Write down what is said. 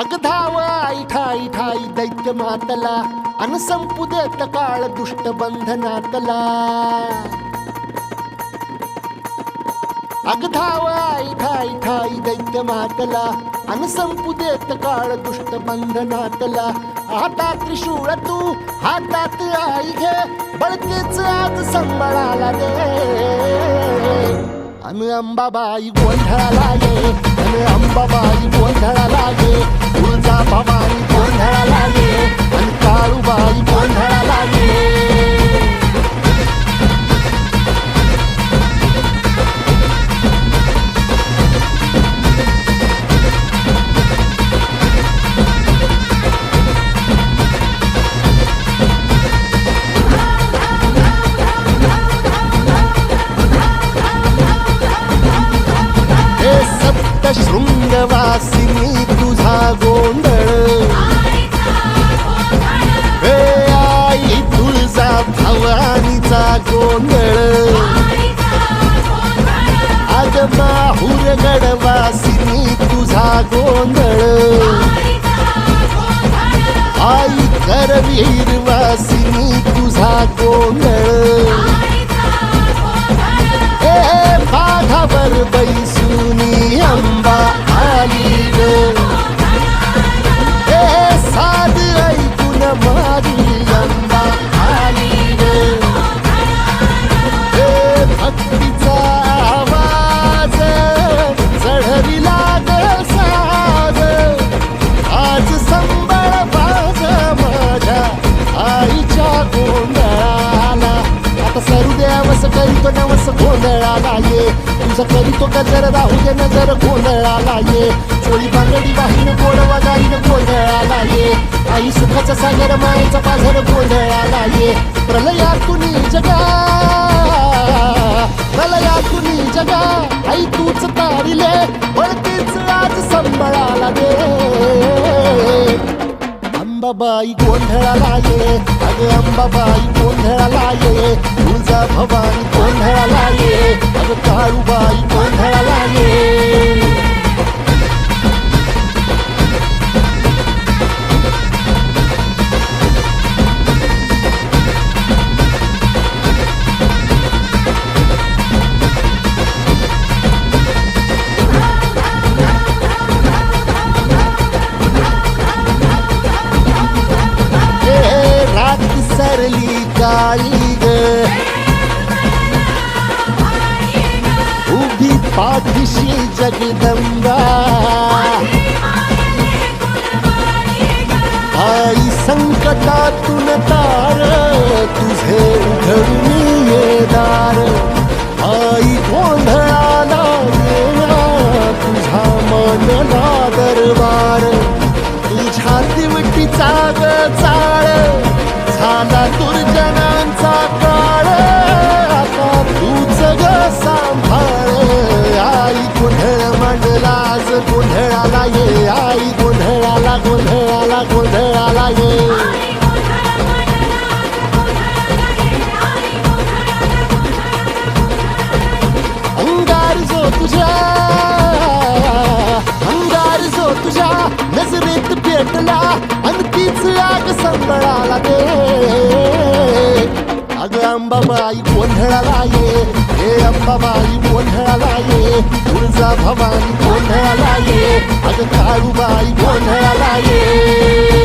अग धाव आई ठाई ठाई दैत्य मातला अन संपू देत काळ दुष्ट बंधनातला. अग धाव आई ठाई ठाई दैत्य मातला अन संपू देत काळ दुष्ट बंधनातला. आता त्रिशूळ तू हातात आई घे बळकेच आज संबळाला दे. अन अंबाबाई गोंधळाला ये अन अंबाबाई गोंधळाला ये. तुळजा भवानी गोंधळाला ये अन काळूबाई गोंधळाला ये. शृंगवासिनी तुझा गोंधळ हे आई तुळजा भवानीचा गोंधळ. अग माहुर गडवासिनी तुझा गोंधळ आई करवीर वासिनी तुझा गोंधळ. हे बाघावर बैसुनी अंबा आली ग. हे साध ऐकून माझी अंबा आली ग. हे भक्तीचा आवाज चढविला ग साज. आज संबळ बाज माझ्या आईच्या गोंधळाला. आता सरुदेवस करीतो नवस गोंधळाला ये. तुझं करीतो गजर राहू दे नजर गोंधळाला ये. चोळी बांगडी वाहीन गोडवा गाईन गोंधळाला ये. आई सुखाचा सागर मायेचा पाझर गोंधळाला ये. प्रलयातुनी जगा प्रलयातुनी जगा आई तूच तारिले वळतीच आज संबळाला दे. अंबाबाई गोंधळाला ये अग अंबाबाई गोंधळाला ये. तुळजा भवानी गोंधळाला ये अग काळूबाई गोंधळाला ये. सरली काळी ग उभी पाठीशी जगदंबा. आई संकटातून तार तुझे उघडून ये दार. आई गोंधळाला येणा तुझा मनला दरबार. तुझ्या दिवटीचा ग चाळ झाला दुर्जनांचा काळ. आता तूच ग सांभाळ. आई गोंधळ मांडला आज गोंधळाला ये. आई गोंधळाला गोंधळाला गोंधळाला ये. अंगार जो तुझ्या अंगार जो तुझ्या नजरेत पेटला अन तीच आग संबळाला दे. अग अंबाबाई गोंधळाला ये हे अंबाबाई गोंधळाला ये. तुळजा भवानी गोंधळाला ये अग काळूबाई गोंधळाला ये.